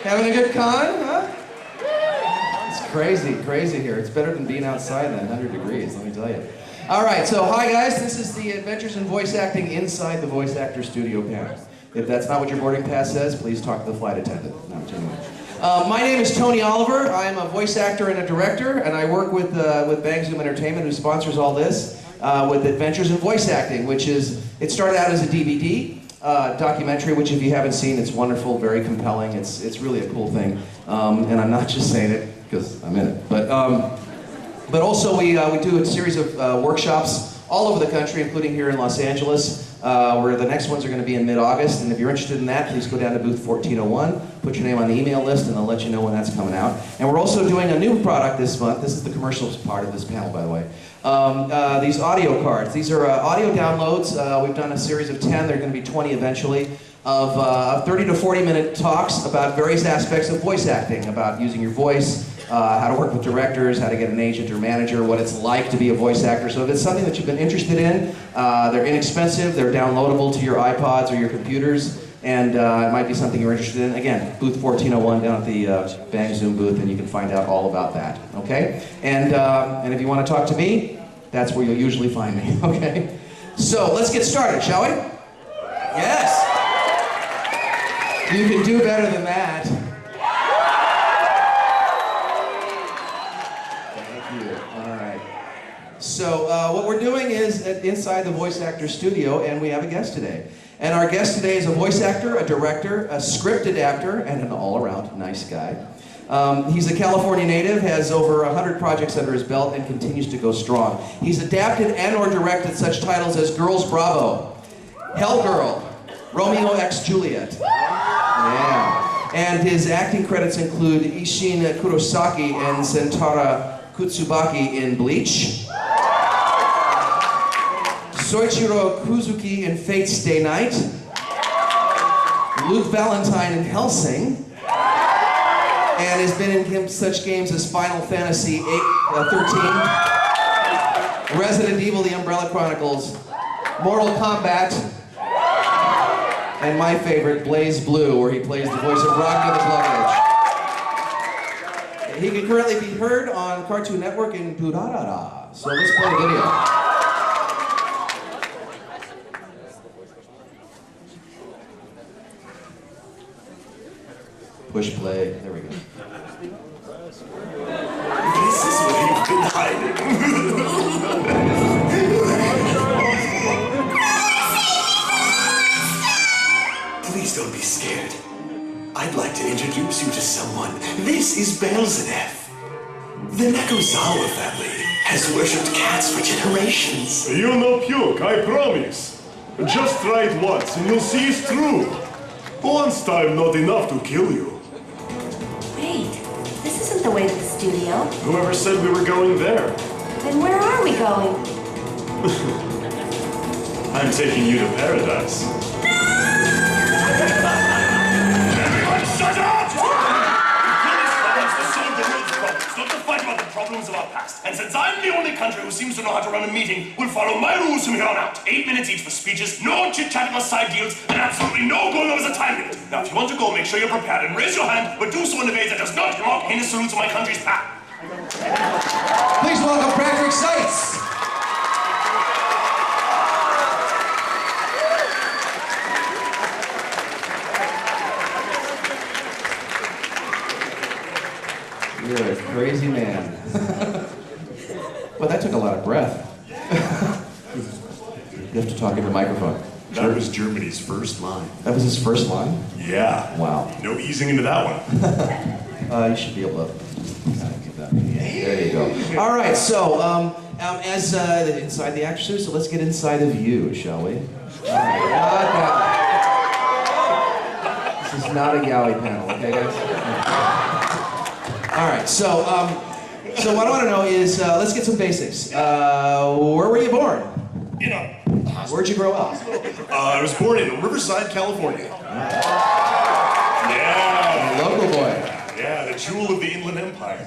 Having a good con, huh? It's crazy, crazy here. It's better than being outside than 100 degrees, let me tell you. All right, so hi guys, this is the Adventures in Voice Acting inside the Voice Actor Studio panel. If that's not what your boarding pass says, please talk to the flight attendant. No, I'm kidding. My name is Tony Oliver. I am a voice actor and a director, and I work with Bang Zoom Entertainment, who sponsors all this, with Adventures in Voice Acting, which is, it started out as a DVD documentary, which if you haven't seen, it's wonderful, very compelling. It's really a cool thing, and I'm not just saying it because I'm in it, but also we do a series of workshops all over the country, including here in Los Angeles, where the next ones are going to be in mid-August. And if you're interested in that, please go down to booth 1401, put your name on the email list, and they'll let you know when that's coming out. And we're also doing a new product this month. This is the commercial part of this panel, by the way. These audio cards. These are audio downloads. We've done a series of 10. There are going to be 20 eventually, of 30 to 40-minute talks about various aspects of voice acting, about using your voice, how to work with directors, how to get an agent or manager, what it's like to be a voice actor. So if it's something that you've been interested in, they're inexpensive, they're downloadable to your iPods or your computers, and it might be something you're interested in. Again, booth 1401 down at the Bang Zoom booth, and you can find out all about that, okay? And if you want to talk to me, that's where you'll usually find me, okay? So let's get started, shall we? Yes! You can do better than that. So what we're doing is inside the Voice Actor Studio, and we have a guest today. And our guest today is a voice actor, a director, a script adapter, and an all-around nice guy. He's a California native, has over 100 projects under his belt, and continues to go strong. He's adapted and or directed such titles as Girls Bravo, Hell Girl, Romeo x Juliet. Yeah. And his acting credits include Isshin Kurosaki and Sentara Kutsubaki in Bleach, Soichiro Kuzuki in Fate's Stay Night, Luke Valentine in Hellsing, and has been in such games as Final Fantasy 13, Resident Evil: The Umbrella Chronicles, Mortal Kombat, and my favorite, Blaze Blue, where he plays the voice of Rocky the Plug Edge. He can currently be heard on Cartoon Network in Durarara. So let's play the video. Push play. There we go. This is what you've been hiding. Please don't be scared. I'd like to introduce you to someone. This is Belzadeth. The Nakazawa family has worshipped cats for generations. You'll no puke, I promise. Just try it once and you'll see it's true. Once time not enough to kill you. Wait, this isn't the way to the studio. Whoever said we were going there? Then where are we going? I'm taking you to paradise. Everyone shut up! We kill these problems to solve the world's problems, not to fight about the problems of our past. And since I'm the only country who seems to know how to run a meeting, we'll follow my rules from here on out. 8 minutes each for speeches, no chit-chatting or side deals, and absolutely no going over the time limit. Now, if you want to go, make sure you're prepared and raise your hand, but do so in a way that does not mock heinous salute to my country's path. Please welcome Patrick Seitz. You're a crazy man. Well, that took a lot of breath. You have to talk into the microphone. That was Germany's first line. That was his first line? Yeah. Wow. No easing into that one. You should be able to give that. There you go. All right, so as inside the actor studio, so let's get inside of you, shall we? All right. This is not a yaoi panel, okay, guys? All right, so what I want to know is, let's get some basics. Where were you born? You know. Where'd you grow up? I was born in Riverside, California. Yeah. Local boy. Yeah, the jewel of the Inland Empire.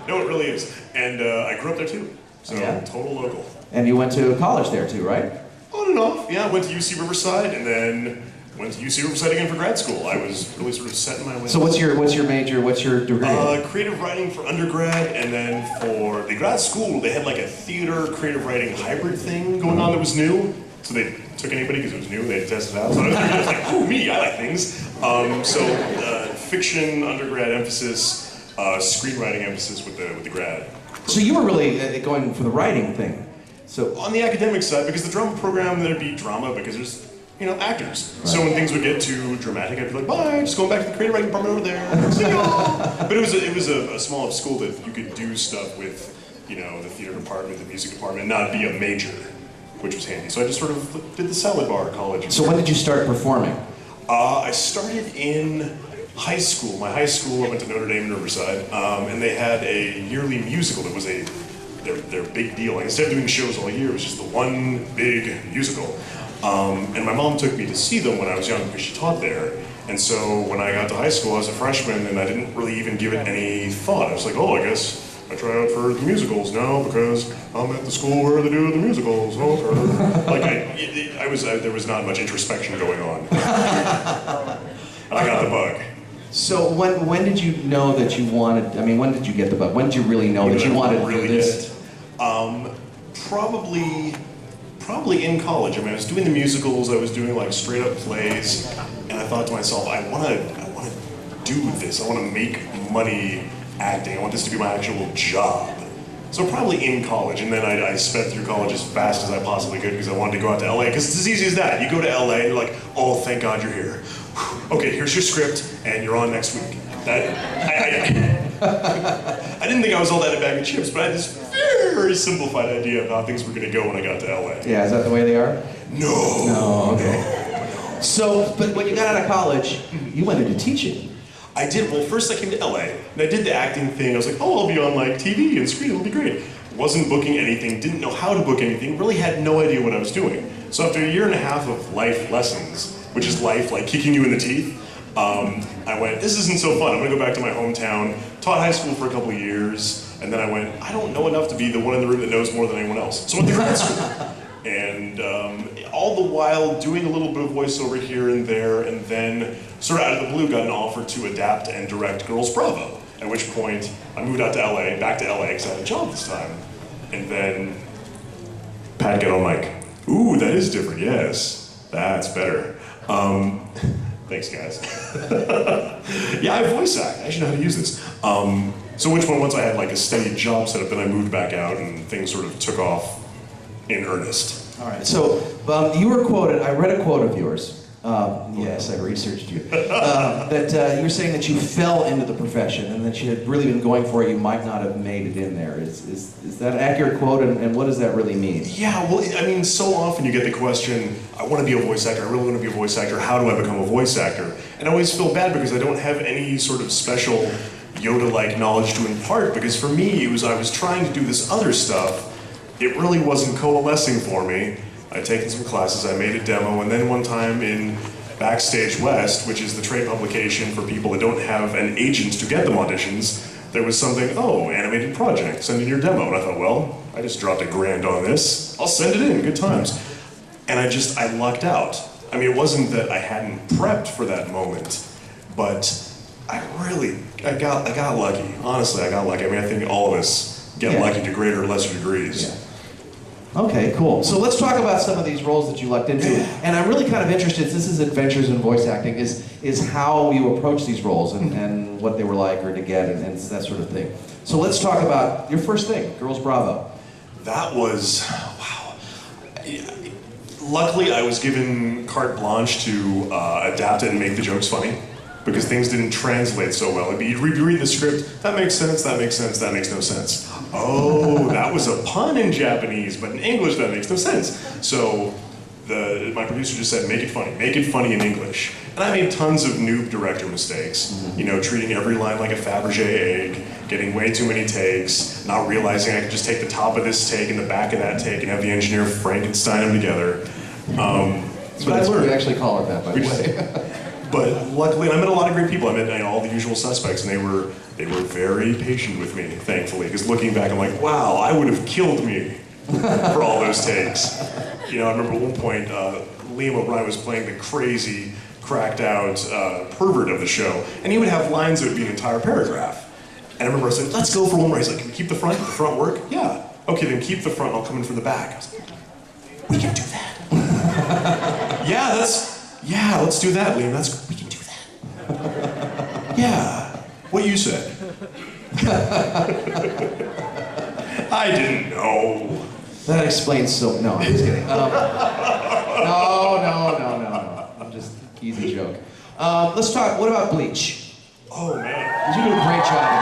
No, it really is. And I grew up there too. So, yeah. Total local. And you went to college there too, right? On and off. Yeah, I went to UC Riverside and then went to UC Riverside again for grad school. I was really sort of set in my ways. So what's your major? What's your degree? Creative writing for undergrad, and then for the grad school, they had like a theater creative writing hybrid thing going on that was new. So they took anybody because it was new, they had to test it out. So I was like, oh, me, I like things. Fiction undergrad emphasis, screenwriting emphasis with the grad. So you were really going for the writing thing. So on the academic side, because the drama program, there'd be drama because there's, actors. Right. So when things would get too dramatic, I'd be like, bye, just going back to the creative writing department over there. See y'all. But it was a small enough school that you could do stuff with, the theater department, the music department, and not be a major, which was handy. So I just sort of did the salad bar at college. So when did you start performing? I started in high school. My high school, I went to Notre Dame in Riverside, and they had a yearly musical that was their big deal. Like, instead of doing shows all year, it was just the one big musical. And my mom took me to see them when I was young because she taught there. And so when I got to high school, I was a freshman, and I didn't really even give it any thought. I was like, oh, I guess I try out for the musicals now because I'm at the school where they do the musicals. Okay. There was not much introspection going on. And I got the bug. So when did you know that you wanted, when did you get the bug? When did you really know that you wanted to do this? Probably in college. I was doing the musicals, I was doing like straight up plays, and I thought to myself, I want to do this. I want to make money acting. I want this to be my actual job. So probably in college, and then I sped through college as fast as I possibly could because I wanted to go out to LA, because it's as easy as that. You go to LA and you're like, oh, thank God you're here. Okay, here's your script, and you're on next week. I didn't think I was all that in a bag of chips, but I had this very simplified idea of how things were going to go when I got to LA. Yeah, is that the way they are? No. No, okay. So, but when you got out of college, you went into teaching. I did. Well, first I came to LA, and I did the acting thing. I was like, oh, I'll be on like TV and screen, it'll be great. Wasn't booking anything, didn't know how to book anything, really had no idea what I was doing. So after a year and a half of life lessons, which is life like kicking you in the teeth, I went, this isn't so fun. I'm gonna go back to my hometown, taught high school for a couple of years, and then I went, I don't know enough to be the one in the room that knows more than anyone else. So I went to grad school. And all the while doing a little bit of voiceover here and there, and then sort of out of the blue got an offer to adapt and direct Girls Bravo. At which point I moved out to LA, back to LA because I had a job this time. And then Pat, get on mic. Ooh, that is different, yes. That's better. Thanks, guys. Yeah, I voice act. I actually know how to use this. So which one, once I had like a steady job set up, then I moved back out and things sort of took off in earnest. All right, so you were quoted, I read a quote of yours. Yes, I researched you. That you were saying that you fell into the profession and that you had really been going for it, you might not have made it in there. Is that an accurate quote, and what does that really mean? Yeah, well, so often you get the question, I want to be a voice actor, I really want to be a voice actor, how do I become a voice actor? And I always feel bad because I don't have any sort of special Yoda-like knowledge to impart, because for me, I was trying to do this other stuff. It really wasn't coalescing for me. I'd taken some classes, I made a demo, and then one time in Backstage West, which is the trade publication for people that don't have an agent to get them auditions, there was something, oh, animated project, send in your demo. And I thought, well, I just dropped $1,000 on this, I'll send it in, good times. And I lucked out. It wasn't that I hadn't prepped for that moment, but I got lucky. Honestly, I got lucky. I think all of us get lucky to greater or lesser degrees. Yeah. Okay, cool. So let's talk about some of these roles that you lucked into. And I'm really kind of interested, this is Adventures in Voice Acting, is how you approach these roles and what they were like or to get and that sort of thing. So let's talk about your first thing, Girls Bravo. That was, wow. Luckily, I was given carte blanche to adapt it and make the jokes funny, because things didn't translate so well. You'd read the script, that makes sense, that makes sense, that makes no sense. Oh, that was a pun in Japanese, but in English that makes no sense. So my producer just said, make it funny in English. And I made tons of noob director mistakes. Treating every line like a Fabergé egg, getting way too many takes, not realizing I could just take the top of this take and the back of that take and have the engineer Frankenstein them together. So that's what we actually call it that, by the way. But luckily, I met a lot of great people. I met all the usual suspects, and they were very patient with me, thankfully. Because looking back, I'm like, wow, I would have killed me for all those takes. I remember at one point, Liam O'Brien was playing the crazy, cracked out pervert of the show, and he would have lines that would be an entire paragraph. And I remember I said, let's go for one where he's like, can we keep the front? Did the front work? Yeah. Okay, then keep the front, I'll come in from the back. I was like, we can do that. Yeah, let's do that, Liam. We can do that. Yeah, what you said. I didn't know. That explains so. No, I'm just kidding. No. I'm just easy joke. Let's talk. What about Bleach? Oh man, You do a great job in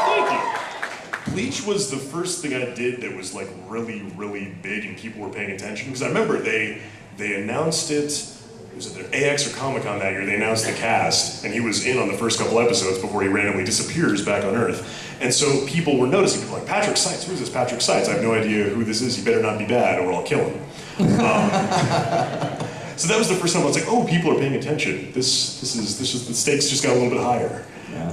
thank you. Bleach was the first thing I did that was like really, really big and people were paying attention. Because I remember they announced it. Was it their AX or Comic-Con that year? They announced the cast, and he was in on the first couple episodes before he randomly disappears back on Earth. And so people were noticing, people were like, Patrick Seitz, who's this Patrick Seitz? I have no idea who this is. He better not be bad, or I'll kill him. So that was the first time I was like, oh, people are paying attention. The stakes just got a little bit higher. Yeah.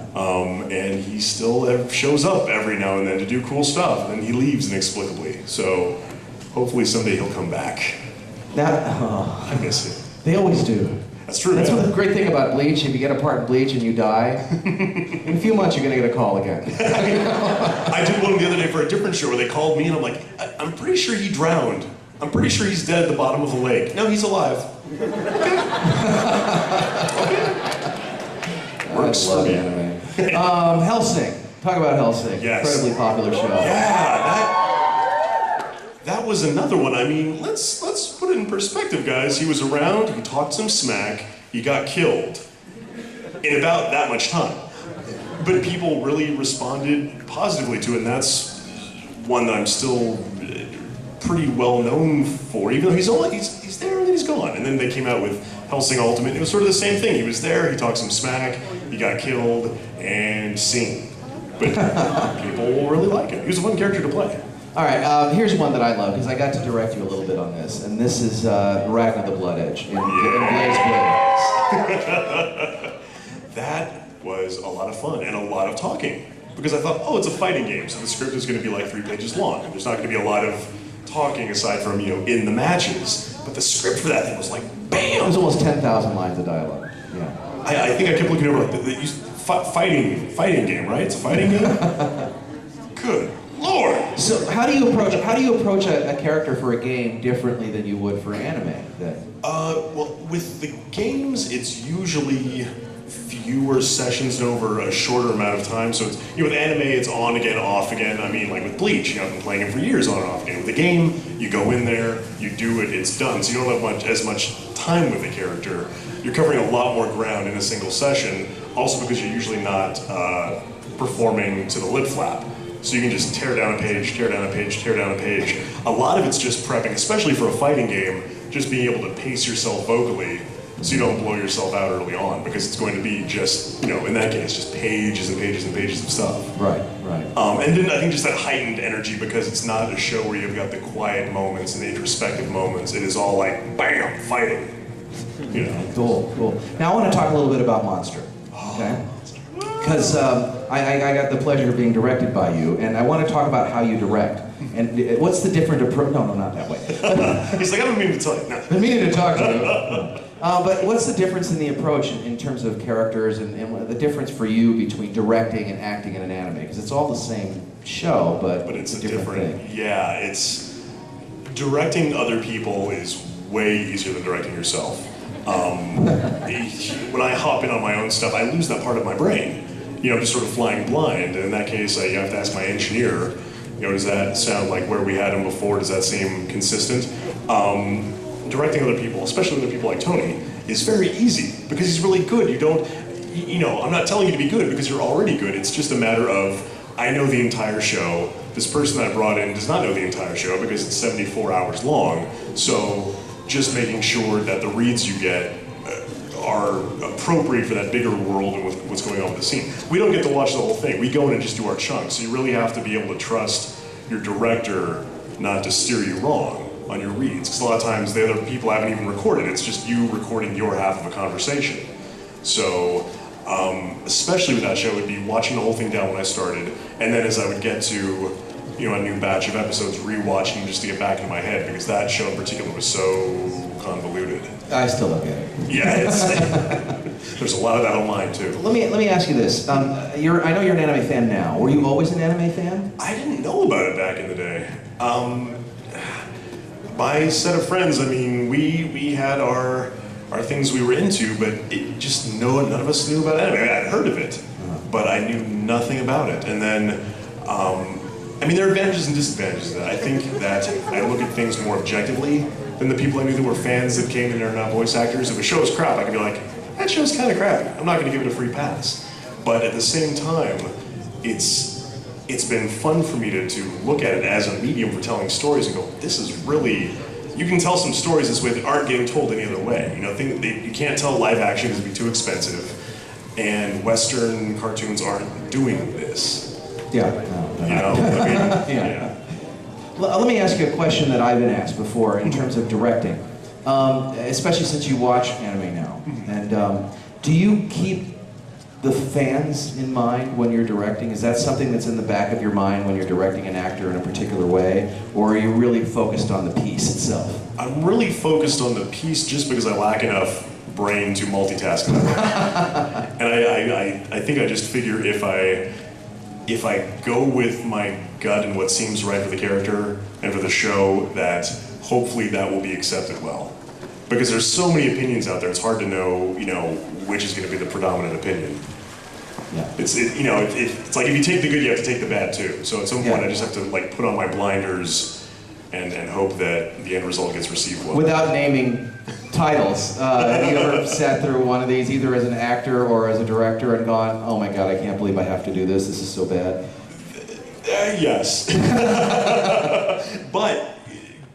And he still shows up every now and then to do cool stuff, and then he leaves inexplicably. So hopefully someday he'll come back. I miss him. They always do. That's true. That's man. what the great thing about Bleach. If you get a part in Bleach and you die, in a few months you're gonna get a call again. I did one the other day for a different show where they called me and I'm like, I'm pretty sure he drowned. I'm pretty sure he's dead at the bottom of the lake. No, he's alive. Okay. Works for me. Hellsing. Talk about Hellsing. Yes. Incredibly popular show. Yeah, that was another one. I mean, let's put it in perspective, guys. He was around, he talked some smack, he got killed in about that much time. But people really responded positively to it, and that's one that I'm still pretty well known for, even though he's there and then he's gone. And then they came out with Hellsing Ultimate. It was sort of the same thing. He was there, he talked some smack, he got killed, and seen. But people really like him. He was a fun character to play. All right, here's one that I love, because I got to direct you a little bit on this, and this is Ragnar the Blood Edge in Blaze Blade. That was a lot of fun and a lot of talking. Because I thought, oh, it's a fighting game, so the script is going to be like 3 pages long. And there's not going to be a lot of talking aside from, in the matches. But the script for that thing was like, bam! It was almost 10,000 lines of dialogue. Yeah. I think I kept looking over like, fighting game, right? It's a fighting game? Good Lord! So how do you approach a character for a game differently than you would for anime then? Well, with the games, it's usually fewer sessions and over a shorter amount of time. So it's, with anime, it's on again, off again. I mean, like with Bleach, I've been playing it for years on and off again. With the game, you go in there, you do it, it's done. So you don't have as much time with the character. You're covering a lot more ground in a single session, also because you're usually not performing to the lip flap. So you can just tear down a page, tear down a page, tear down a page. A lot of it's just prepping, especially for a fighting game, just being able to pace yourself vocally so you don't blow yourself out early on, because it's going to be just, in that case, just pages and pages and pages of stuff. Right. And then I think just that heightened energy, because it's not a show where you've got the quiet moments and the introspective moments. It is all like, bam, fighting. Cool. Now I want to talk a little bit about Monster, okay? Because I got the pleasure of being directed by you, and I want to talk about how you direct. And what's the different approach? No, not that way. He's like, I've been meaning to tell you. No. I've been meaning to talk to you. But what's the difference in the approach in terms of characters, and the difference for you between directing and acting in an anime? Because it's all the same show, but it's a different thing. Yeah, it's directing other people is way easier than directing yourself. When I hop in on my own stuff, I lose that part of my brain. I'm just sort of flying blind, and in that case, I have to ask my engineer, does that sound like where we had him before? Does that seem consistent? Directing other people, especially other people like Tony, is very easy, because he's really good. I'm not telling you to be good because you're already good. It's just a matter of, I know the entire show. This person I brought in does not know the entire show because it's 74 hours long. So just making sure that the reads you get are appropriate for that bigger world and what's going on with the scene. We don't get to watch the whole thing. We go in and just do our chunks. So you really have to be able to trust your director not to steer you wrong on your reads. Because a lot of times the other people haven't even recorded. It's just you recording your half of a conversation. So especially with that show, it would be watching the whole thing down when I started. And then as I would get to a new batch of episodes, rewatching just to get back into my head, because that show in particular was so convoluted. I still don't get it. Yeah, there's a lot of that online too. Let me ask you this. I know you're an anime fan now. Were you always an anime fan? I didn't know about it back in the day. My set of friends, I mean, we had our things we were into, but none of us knew about anime. I'd heard of it, but I knew nothing about it. And then, I mean, there are advantages and disadvantages to that. I think that I look at things more objectively than the people I knew that were fans that came in and are not voice actors. If a show is crap, I can be like, that show's kind of crappy. I'm not going to give it a free pass. But at the same time, it's been fun for me to look at it as a medium for telling stories and go, this is really, you can tell some stories this way that aren't getting told any other way. You know, you can't tell live action because it'd be too expensive, and Western cartoons aren't doing this. Yeah. You know, I mean, yeah. Let me ask you a question that I've been asked before in terms of directing, especially since you watch anime now. And do you keep the fans in mind when you're directing? Is that something that's in the back of your mind when you're directing an actor in a particular way, or are you really focused on the piece itself? I'm really focused on the piece just because I lack enough brain to multitask. And I think I just figure if I go with my gut and what seems right for the character and for the show, that hopefully that will be accepted well. Because there's so many opinions out there, it's hard to know, which is going to be the predominant opinion. Yeah. It's like if you take the good, you have to take the bad too. So at some point, I just have to put on my blinders and hope that the end result gets received well. Without naming titles, have you ever sat through one of these, either as an actor or as a director, and gone, oh my God, I can't believe I have to do this. This is so bad. Yes. But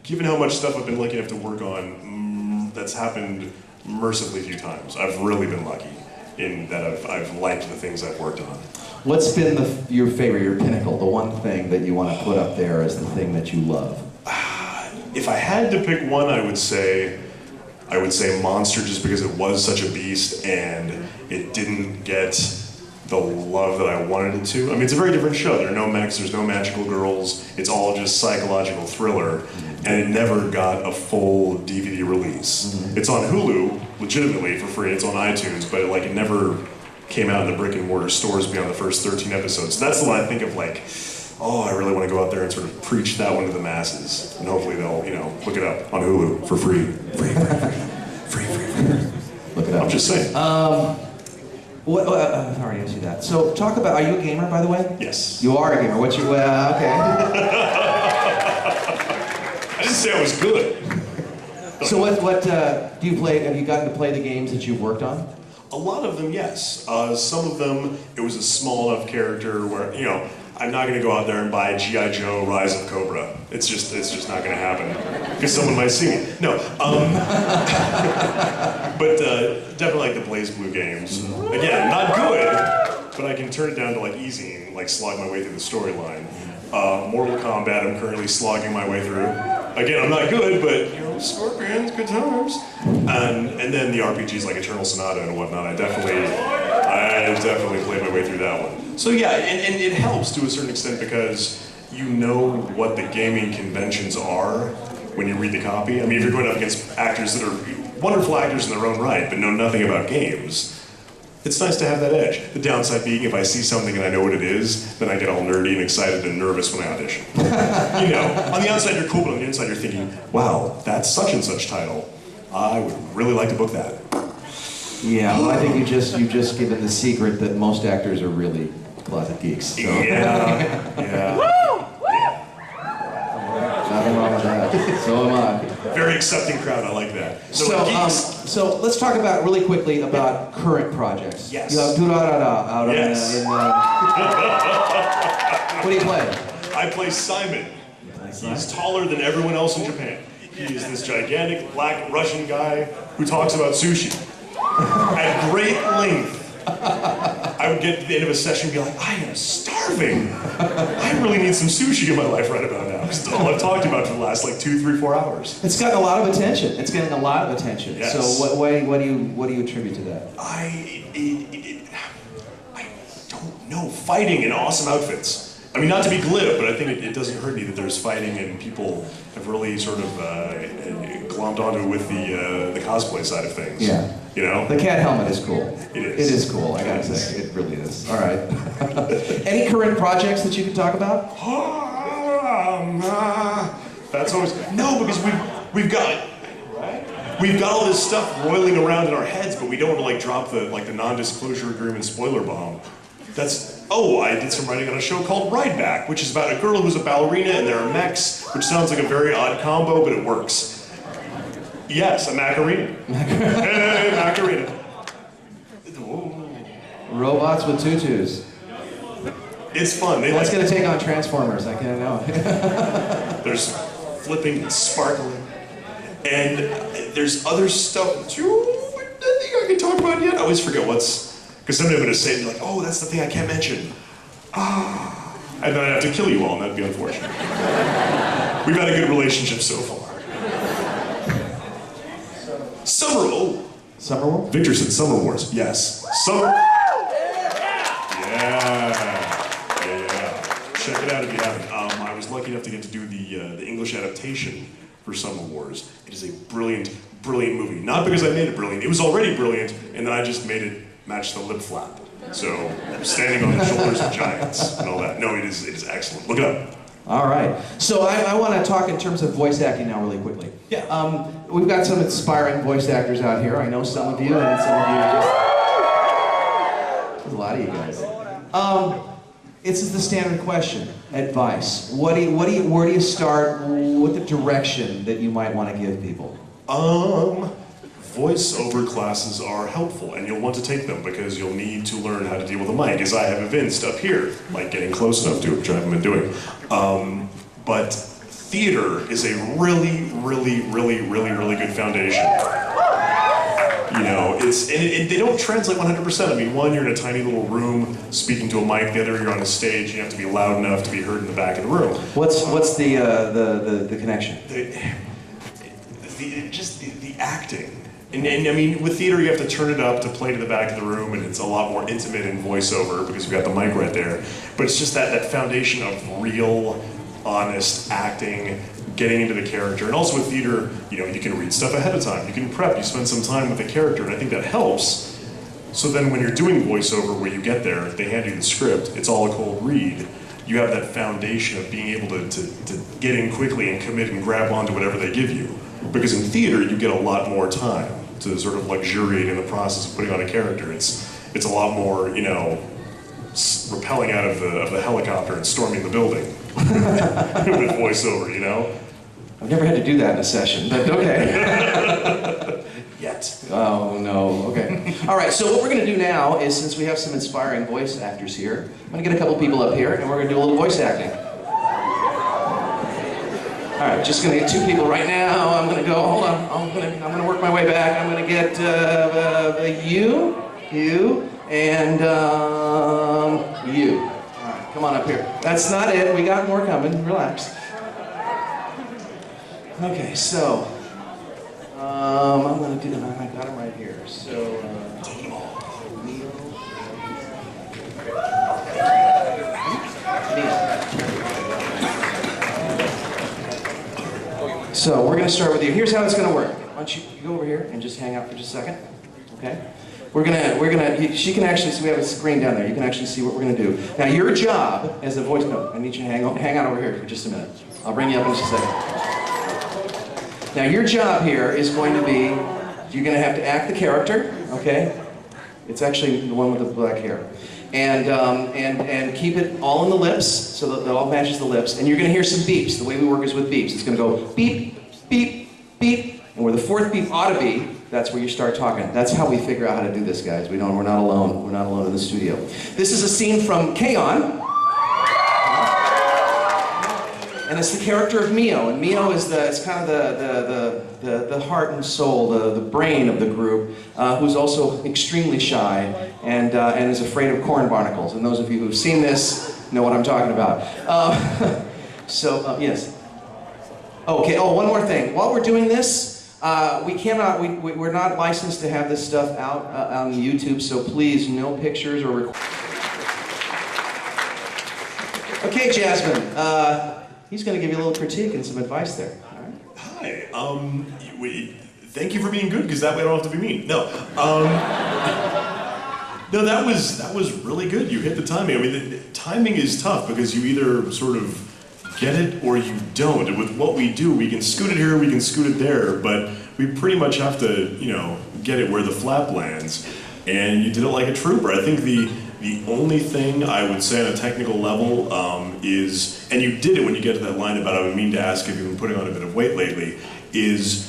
given how much stuff I've been lucky enough to work on, that's happened mercifully few times. I've really been lucky in that I've liked the things I've worked on. What's been your favorite, your pinnacle, the one thing that you want to put up there as the thing that you love? If I had to pick one, I would say Monster, just because it was such a beast and it didn't get the love that I wanted it to. I mean, it's a very different show. There are no mechs, there's no magical girls. It's all just psychological thriller, and it never got a full DVD release. It's on Hulu, legitimately for free. It's on iTunes, but it never came out in the brick and mortar stores beyond the first 13 episodes. So that's the one I think of oh, I really want to go out there and sort of preach that one to the masses, and hopefully they'll, look it up on Hulu for free. Free. Look it up. I'm just saying. I've already asked you that. So talk about, are you a gamer, by the way? Yes. You are a gamer. What's your, okay. I didn't say I was good. So what do you play? Have you gotten to play the games that you've worked on? A lot of them, yes. Some of them, it was a small enough character where, I'm not going to go out there and buy G.I. Joe Rise of Cobra. It's just not going to happen. Because someone might see me. No. But definitely like the Blaze Blue games. Again, not good, but I can turn it down to easy and slog my way through the storyline. Mortal Kombat, I'm currently slogging my way through. Again, I'm not good, but Scorpions, good times. And then the RPGs like Eternal Sonata and whatnot, I definitely played my way through that one. So yeah, and it helps to a certain extent because you know what the gaming conventions are when you read the copy. I mean, if you're going up against actors that are wonderful actors in their own right, but know nothing about games, it's nice to have that edge. The downside being, if I see something and I know what it is, then I get all nerdy and excited and nervous when I audition. On the outside you're cool, but on the inside you're thinking, wow, that's such and such title. I would really like to book that. Yeah, well, I think you've just given the secret that most actors are really closet geeks. So. Yeah. Nothing wrong with that. So am I. Very accepting crowd, I like that. So let's talk about really quickly about current projects. Yes. You have Durarara out yes. What do you play? I play Simon. He's taller than everyone else in Japan. He is this gigantic black Russian guy who talks about sushi at great length. I would get to the end of a session and be like, I am starving. I really need some sushi in my life right about now. It's all I've talked about for the last 2, 3, 4 hours. It's gotten a lot of attention. It's getting a lot of attention. Yes. So what do you attribute to that? I don't know. Fighting in awesome outfits. I mean, not to be glib, but I think it doesn't hurt me that there's fighting and people have really sort of glommed onto it with the cosplay side of things. Yeah. You know? The cat helmet is cool. It is. It is cool, I gotta say. It really is. All right. Any current projects that you can talk about? That's always... No, because we've got all this stuff roiling around in our heads, but we don't want to like drop the non-disclosure agreement spoiler bomb. I did some writing on a show called Ride Back, which is about a girl who's a ballerina and there are mechs, which sounds like a very odd combo, but it works. Yes, a Macarena. Hey, Macarena. Robots with tutus. It's fun. That's gonna take on Transformers, I can't know. There's flipping and sparkling. And there's other stuff too, nothing I can talk about yet. I always forget because someday I'm gonna say, like, oh, that's the thing I can't mention. And then I have to kill you all, and that'd be unfortunate. We've had a good relationship so far. Summer War? Victor said Summer Wars. Yes. Summer. Yeah. Check it out if you haven't. I was lucky enough to get to do the English adaptation for Summer Wars. It is a brilliant, brilliant movie. Not because I made it brilliant. It was already brilliant, and then I just made it match the lip flap. So, standing on the shoulders of giants and all that. No, it is excellent. Look it up. All right. So I want to talk in terms of voice acting now really quickly. Yeah. We've got some inspiring voice actors out here. I know some of you, and some of you there's a lot of you guys. This is the standard question. Advice. Where do you start? What the direction that you might want to give people? Voiceover classes are helpful, and you'll want to take them because you'll need to learn how to deal with a mic, as I have evinced up here, like getting close enough to it, which I haven't been doing. But theater is a really, really, really, really, really good foundation. You know, they don't translate 100%. I mean, one, you're in a tiny little room speaking to a mic. The other, you're on a stage. You have to be loud enough to be heard in the back of the room. What's the connection? The acting. And I mean, with theater, you have to turn it up to play to the back of the room, and it's a lot more intimate in voiceover because you've got the mic right there. But it's just that foundation of real, honest acting, getting into the character. And also with theater, you know, you can read stuff ahead of time. You can prep, you spend some time with the character, and I think that helps. So then when you're doing voiceover, where you get there, they hand you the script, it's all a cold read. You have that foundation of being able to get in quickly and commit and grab onto whatever they give you. Because in theater, you get a lot more time to sort of luxuriate in the process of putting on a character. It's a lot more, you know, rappelling out of the helicopter and storming the building with voiceover, you know? I've never had to do that in a session, but okay. Yet. Oh, no, okay. All right, so what we're going to do now is, since we have some inspiring voice actors here, I'm going to get a couple people up here, and we're going to do a little voice acting. All right, just going to get two people right now. I'm going to go, hold on, I'm going to work my way back. I'm going to get you, and you. All right, come on up here. That's not it, we got more coming, relax. Okay, so, I'm going to do, I got him right here. So, Neil. So we're going to start with you. Here's how it's going to work. Why don't you go over here and just hang out for just a second, okay? She can actually, so we have a screen down there. You can actually see what we're going to do. Now your job as a voice, no, I need you to hang out over here for just a minute. I'll bring you up in just a second. Now your job here is going to be, you're going to have to act the character, okay? It's actually the one with the black hair. And keep it all in the lips, so that it all matches the lips. And you're going to hear some beeps. The way we work is with beeps. It's going to go beep, beep, beep. And where the fourth beep ought to be, that's where you start talking. That's how we figure out how to do this, guys. We're not alone. We're not alone in the studio. This is a scene from K-On! And it's the character of Mio, and Mio is it's kind of the heart and soul, the brain of the group, who's also extremely shy and is afraid of corn barnacles. And those of you who've seen this know what I'm talking about. Yes. Okay. Oh, one more thing. While we're doing this, we're not licensed to have this stuff out on YouTube. So please, no pictures or recordings. Okay, Jasmine. He's going to give you a little critique and some advice there. All right. Hi. Thank you for being good, because that way I don't have to be mean. No. No, that was really good. You hit the timing. I mean, the timing is tough because you either sort of get it or you don't. And with what we do, we can scoot it here, we can scoot it there, but we pretty much have to, get it where the flap lands. And you did it like a trooper. I think the only thing I would say on a technical level is, and you did it when you get to that line about I mean to ask if you've been putting on a bit of weight lately, is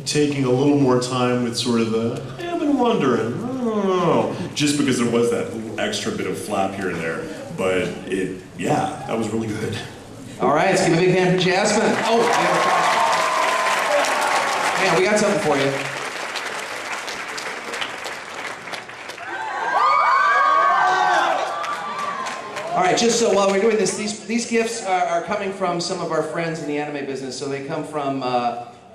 taking a little more time with sort of the, I've been wondering, I don't know, just because there was that little extra bit of flap here and there. But that was really good. All right, let's give a big hand for Jasmine. Oh, man, we got something for you. All right, just so while we're doing this, these gifts are coming from some of our friends in the anime business. So they come from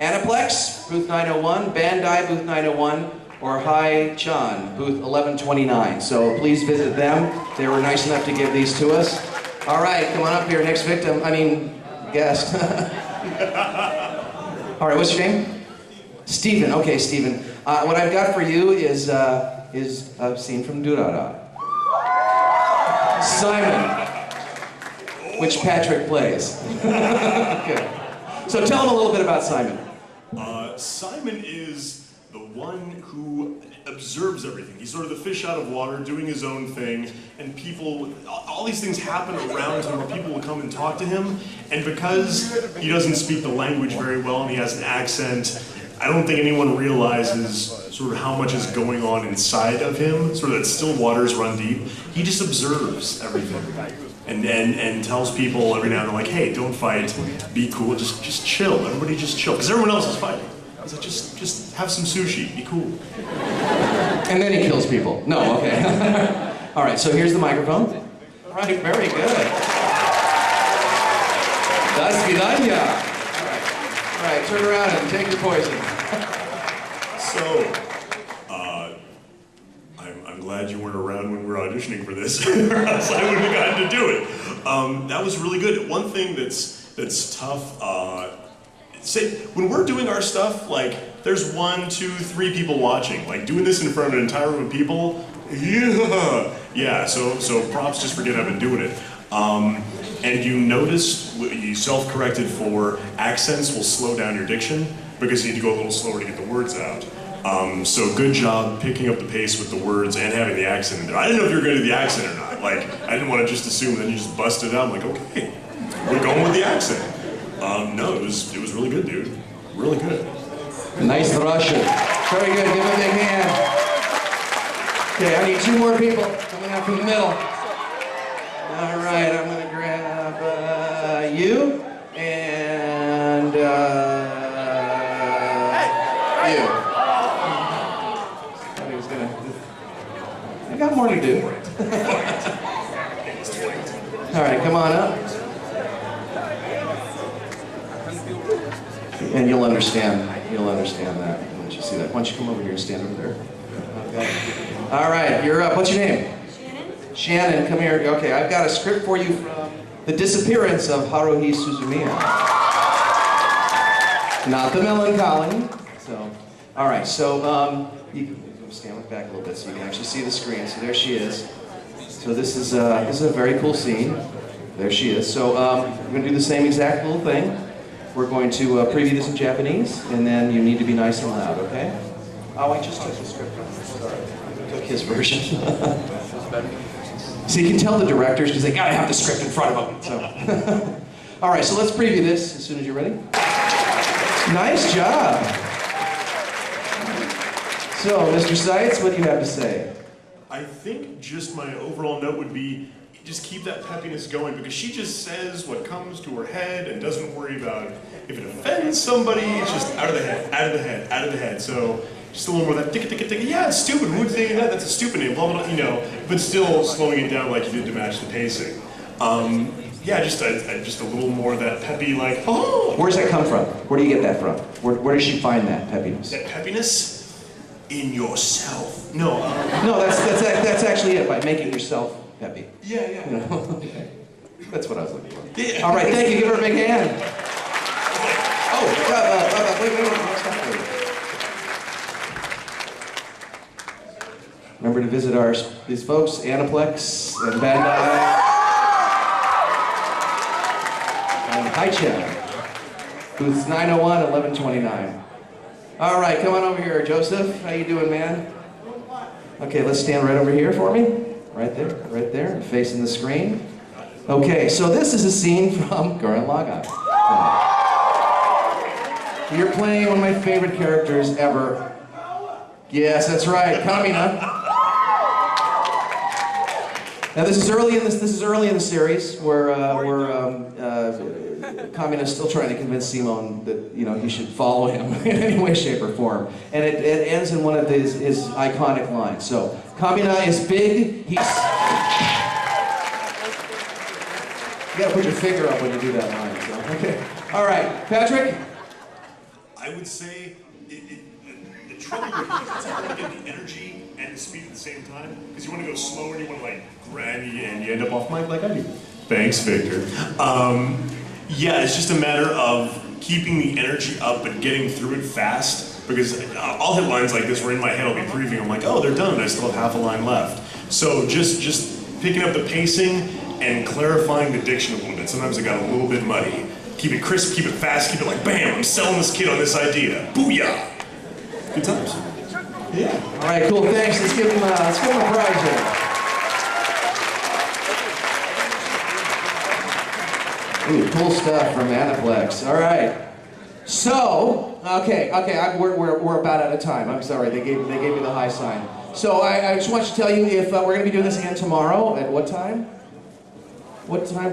Aniplex, booth 901, Bandai, booth 901, or Hai Chan, booth 1129. So please visit them. They were nice enough to give these to us. All right, come on up here, next guest. All right, what's your name? Stephen. Okay, Stephen. What I've got for you is a scene from Durara. Simon, which Patrick plays. Okay. So tell him a little bit about Simon. Simon is the one who observes everything. He's sort of the fish out of water, doing his own thing, and all these things happen around him where people will come and talk to him, and because he doesn't speak the language very well and he has an accent, I don't think anyone realizes sort of how much is going on inside of him, sort of that still waters run deep. He just observes everything and tells people every now and then, like, hey, don't fight, be cool, just chill, everybody just chill, because everyone else is fighting. He's like, just have some sushi, be cool. And then he kills people. No, okay. All right, so here's the microphone. All right, very good. Das vidanya. All right, turn around and take your poison. So, I'm glad you weren't around when we were auditioning for this, or else I wouldn't have gotten to do it. That was really good. One thing that's tough, say, when we're doing our stuff, like, there's 1, 2, 3 people watching. Like, doing this in front of an entire room of people, yeah, so props just for getting up and doing it. And you noticed, you self-corrected for accents will slow down your diction, because you need to go a little slower to get the words out. So good job picking up the pace with the words and having the accent in there. I didn't know if you were going to do the accent or not. Like, I didn't want to just assume, and then you just busted it out. I'm like, okay, we're going with the accent. No, it was really good, dude. Really good. Nice Russian. Very good. Give him a big hand. Okay, I need 2 more people coming out from the middle. All right, I'm going to grab you and you. I got more to do. All right, come on up. And you'll understand that once you see that. Why don't you come over here and stand over there? Okay. All right, you're up. What's your name? Shannon. Shannon, come here. Okay, I've got a script for you from The Disappearance of Haruhi Suzumiya. Not the melancholy. So, all right. So you can stand back a little bit so you can actually see the screen. So there she is. So this is a very cool scene. There she is. So we're going to do the same exact little thing. We're going to preview this in Japanese, and then you need to be nice and loud, okay? Oh, I just took the script. Sorry. I took his version. So you can tell the directors, because they gotta have the script in front of them. So. All right, so let's preview this as soon as you're ready. Nice job. So, Mr. Seitz, what do you have to say? I think just my overall note would be, just keep that peppiness going, because she just says what comes to her head and doesn't worry about if it offends somebody. It's just out of the head, out of the head, out of the head. So just a little more of that ticka. Yeah, it's stupid. Who'd think that? That's a stupid name. Blah blah blah. But still slowing it down like you did to match the pacing. Yeah, just a little more of that peppy, like, oh. Where does that come from? Where do you get that from? Where does she find that peppiness? That peppiness in yourself. No. No, that's actually it. By making yourself peppy. Yeah. You know? Okay. That's what I was looking for. Yeah. All right, thank you. Give her a big hand. Oh, wait. Remember to visit these folks, Aniplex and Bandai. And Haicha. Booths 901, 1129. All right, come on over here, Joseph. How you doing, man? Okay, let's stand right over here for me. Right there, facing the screen. Okay, so this is a scene from Gurren Lagann. You're playing one of my favorite characters ever. Yes, that's right, Kamina. Now this is early in the series where Kamina's still trying to convince Simon that he should follow him in any way, shape, or form, and it ends in one of his iconic lines. So Kamina is big. You gotta put your finger up when you do that line. So. Okay. All right, Patrick. I would say the trouble with it is hard to get the energy and the speed at the same time, because you want to go slower and you want to like grab and you end up off mic like I do. Thanks, Victor. Yeah, it's just a matter of keeping the energy up but getting through it fast, because I'll hit lines like this where in my head I'll be previewing, I'm like, oh, they're done, I still have half a line left. So just picking up the pacing and clarifying the diction a little bit. Sometimes it got a little bit muddy. Keep it crisp, keep it fast, keep it like, bam, I'm selling this kid on this idea. Booyah! Good times. Yeah. All right, cool, thanks. Let's give him a prize here. Ooh, cool stuff from Aniplex. All right. So, okay, we're about out of time. I'm sorry, they gave me the high sign. So I just want to tell you if we're going to be doing this again tomorrow. At what time? What time?